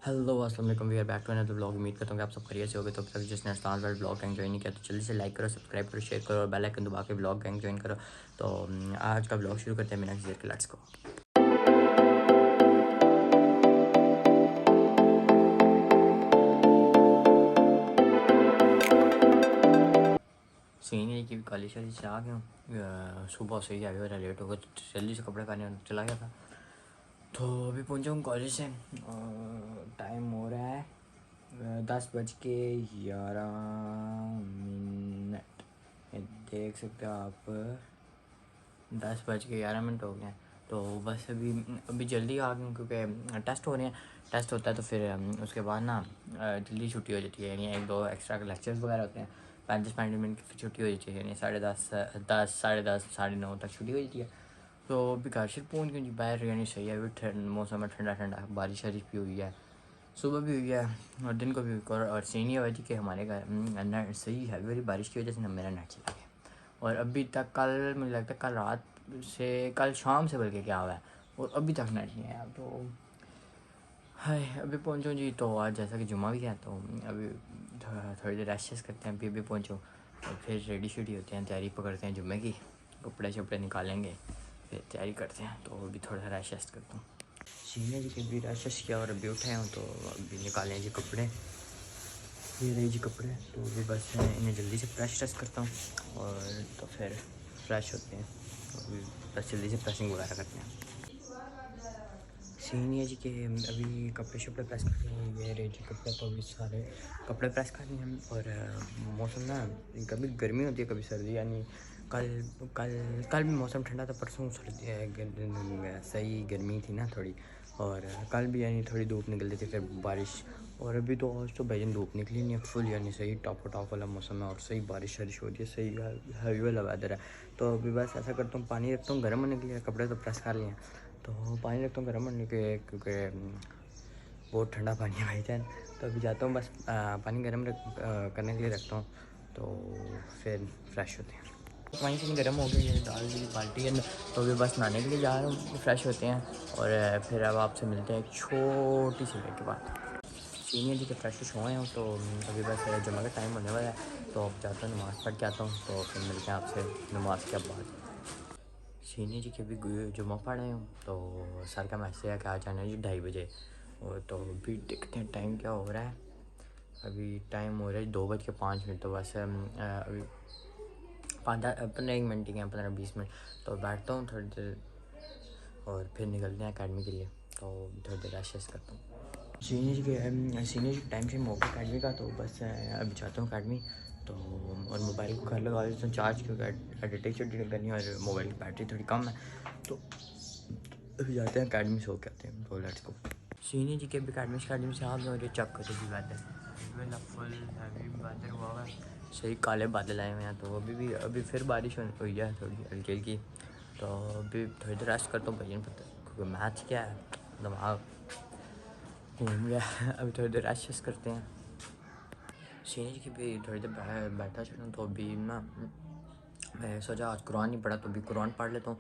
Hello अस्सलाम वालेकुम, we are back to another blog. उम्मीद करता हूँ कि आप सब खैरियत से होगे। तो तक जिसने स्टार वाले ब्लॉग गैंग ज्वाइन नहीं किया तो जल्दी से लाइक करो, सब्सक्राइब करो, शेयर करो और बेल आइकन दबा के ब्लॉग गैंग ज्वाइन करो। तो आज का ब्लॉग शुरू करते हैं बिना किसी देर के। Let's go. सीनियर की कॉलेज से आ गया हूँ। सुबह से ही आ गया, लेट हो गया तो जल्दी से कपड़े पहने चला गया था। तो अभी पहुँचा हूँ कॉलेज से और टाइम हो रहा है 10:11 देख सकते हो आप। 10:11 हो गए हैं। तो बस अभी अभी जल्दी आ गया हूँ क्योंकि टेस्ट हो रहे हैं। टेस्ट होता है तो फिर उसके बाद ना जल्दी छुट्टी हो जाती है, यानी 1-2 एक्स्ट्रा लेक्चर्स वगैरह होते हैं। 35-35 मिनट की फिर छुट्टी हो जाती है, यानी 10:30 10:30 9:30 तक छुट्टी हो जाती है। तो अभी घर से पहुँच गए जी बाहर, यानी सही है। अभी ठंड मौसम है, ठंडा ठंडा, बारिश वारिश भी हुई है, सुबह भी हुई है और दिन को भी हुई है। और सीन ये हुआ थी कि हमारे घर नेट सही हैवी वाली बारिश की वजह से ना मेरा नेट चला गया। और अभी तक कल मुझे लगता है कल रात से, कल शाम से बल्कि क्या हुआ है, और अभी तक नेट नहीं आया। तो हाय अभी पहुँचो जी। तो आज जैसा कि जुम्मा भी है तो अभी थोड़ी देर रेस्ट करते हैं। अभी पहुँचो और फिर रेडी शेडी होते हैं, तैयारी पकड़ते हैं जुम्मे की, कपड़े शपड़े निकालेंगे, फिर तैयारी करते हैं। तो अभी थोड़ा सा रेस्ट करता हूँ। सीने जी के भी रेस्ट किया और अभी उठे हूँ तो अभी निकालें जी कपड़े। ये रही जी कपड़े। तो अभी बस मैं इन्हें जल्दी से प्रेस ट्रेस करता हूँ और तो फिर फ्रेश होते हैं। तो अभी बस जल्दी से प्रेसिंग वगैरह करते हैं। सीन ये जी कि अभी कपड़े शपड़े प्रेस कर रहे हैं। ये रहे जी कपड़े। तो अभी सारे कपड़े प्रेस कर रहे हैं। और मौसम ना कभी गर्मी होती है कभी सर्दी, यानी कल कल कल भी मौसम ठंडा था, परसों सर्दी सही गर्मी थी ना थोड़ी। और कल भी यानी थोड़ी धूप निकलती थी, फिर बारिश। और अभी तो आज तो भाई धूप निकली नहीं है फुल, यानी सही टॉप टॉप वाला मौसम है और सही बारिश वारिश हो रही है, सही हैवी वाला वेदर है। तो अभी बस ऐसा करता हूँ, पानी रखता हूँ गर्म होने के लिए। कपड़े तो प्रेस कर लिए हैं तो पानी रखता हूँ गर्म होने के, क्योंकि बहुत ठंडा पानी है भाई जान। तो अभी जाता हूँ बस पानी गर्म करने के लिए रखता हूँ, तो फिर फ्रेश होते हैं। पानी से गर्म हो गई है, डाल दी बाल्टी है। तो अभी बस नहाने के लिए जा रहा हूँ, फ्रेश होते हैं और फिर अब आपसे मिलते हैं एक छोटी सी ब्रेक के बाद। सीनियर जी के फ्रेश हुए हैं तो अभी बस जुम्मे का टाइम होने वाला है। तो अब जाता हूँ नमाज़ पढ़ के आता हूँ, तो फिर मिलते हैं आपसे नमाज के बाद। सीनियर जी के भी जुम्मा पढ़े हूँ तो सर का मैसेज है कि आ जाना जी 2:30 बजे। और तो अभी देखते हैं टाइम क्या हो रहा है। अभी टाइम हो रहा है 2:05। तो बस अभी 15-1 मिनट ही हैं, 15-20 मिनट। तो बैठता हूँ थोड़ी देर और फिर निकलते हैं अकेडमी के लिए। तो थोड़ी देर रेस्ट करता हूँ। सीनियर जी टाइम से हो गया अकेडमी का। तो बस अभी जाता हूँ अकेडमी। तो और मोबाइल को घर लगा देता हूँ चार्ज, क्योंकि एडिटिंग शेडिटिंग करनी है और मोबाइल की बैटरी थोड़ी कम है। तो अभी जाते हैं अकेडमी से होके आते हैं। तो लेट्स गो। सीनियर जी के भी अकेडमी से आ गए और ये चेक करते भी वेदर फुल हैवी वेदर हुआ है, सही काले बादल आए हुए हैं। तो अभी फिर बारिश हुई है थोड़ी हल्की हल्की। तो अभी थोड़ी देर रेस्ट करता हूँ भैया, पता क्योंकि मैच क्या है दिमाग घूम गया। अभी थोड़ी देर रेस्ट करते हैं। सीनियर जी की भी थोड़ी देर बैठा चलूँ। तो अभी ना मैं सोचा आज कुरान नहीं पढ़ा तो अभी कुरान पढ़ लेता हूँ।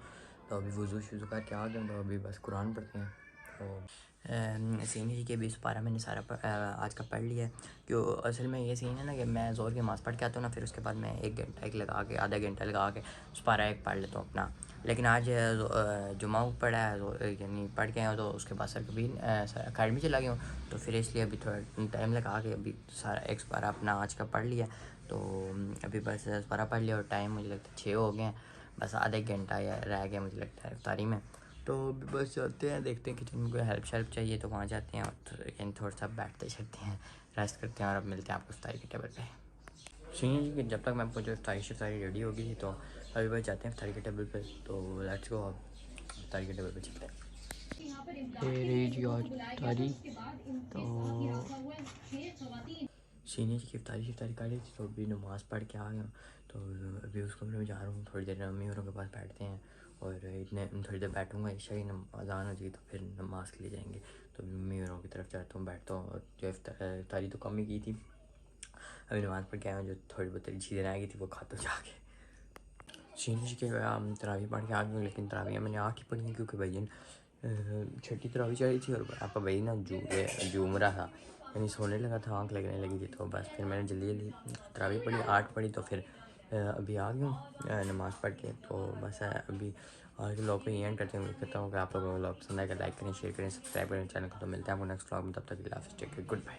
तो अभी वज़ू शुज़ू करके आ गया, तो अभी बस कुरान पढ़ते हैं। तो सीनियर जी के 20 पारा मैंने सारा आज का पढ़ लिया है। क्यों असल में ये सीन है ना कि मैं ज़ोर की नमाज़ पढ़ के आता हूँ ना, फिर उसके बाद मैं 1 घंटा एक लगा के, आधा घंटा लगा के पारा एक पढ़ लेता हूँ अपना। लेकिन आज जुम्मा को पढ़ा है, यानी पढ़ के आया तो उसके बाद सर कभी अकेडमी चला गया हूँ। तो फिर इसलिए अभी थोड़ा टाइम लगा के अभी सारा एक पारा अपना आज का पढ़ लिया। तो अभी बस पारा पढ़ लिया और टाइम मुझे लगता है 6 हो गए हैं। बस आधा एक घंटा या रह गया मुझे लगता है इफ्तारी में। तो अभी बस चलते हैं, देखते हैं किचन में कोई हेल्प शेल्प चाहिए तो वहाँ जाते हैं और थोड़ा सा बैठते चलते हैं, रेस्ट करते हैं और अब मिलते हैं आपको इफ्तारी के टेबल पे। सुनिए जी कि जब तक मैं पहुँचूँ इफ्तारी रेडी होगी थी। तो अभी बस जाते हैं इफ्तारी के टेबल पे। तो लेट्स गो, अब इफ्तारी के टेबल पे चलते हैं। ये रही जी आज इफ्तारी। तो सीनियर जी की इफ्तारी कर ली थी तो अभी नमाज़ पढ़ के आ गया। तो अभी उस कमरे में जा रहा हूँ, थोड़ी देर अम्मी औरों के पास बैठते हैं और इतने थोड़ी देर बैठूँगा, ईशा की अज़ान हो जाएगी तो फिर नमाज़ के लिए जाएंगे। तो अम्मी औरों की तरफ जाता हूँ, बैठता हूँ। और जो इफ्तारी तो कम ही की थी, अभी नमाज़ पढ़ के आया हूँ, जो थोड़ी बहुत चीज़ें रह गई थी वो खाता हूँ जाके। सीनियर जी के तरावी पढ़ के आ गए, लेकिन तरावियाँ मैंने आके पढ़ी क्योंकि भैया छठी तरावी चढ़ी थी और आपका भाई ना झूम रहा था, यानी सोने लगा था, आँख लगने लगी थी। तो बस फिर मैंने जल्दी जल्दी तरावी पढ़ी, 8 पढ़ी, तो फिर अभी आ गया हूँ नमाज़ पढ़ के। तो बस अभी आज के व्लॉग को एंड करते हैं। कहता हूँ कि आप लोगों को व्लॉग पसंद आएगा, लाइक करें, शेयर करें, सब्सक्राइब करें चैनल को। तो मिलते हैं आपको नेक्स्ट व्लॉग में, तब तक के लिए हाफ़िज़, टेक केयर, गुड बाय।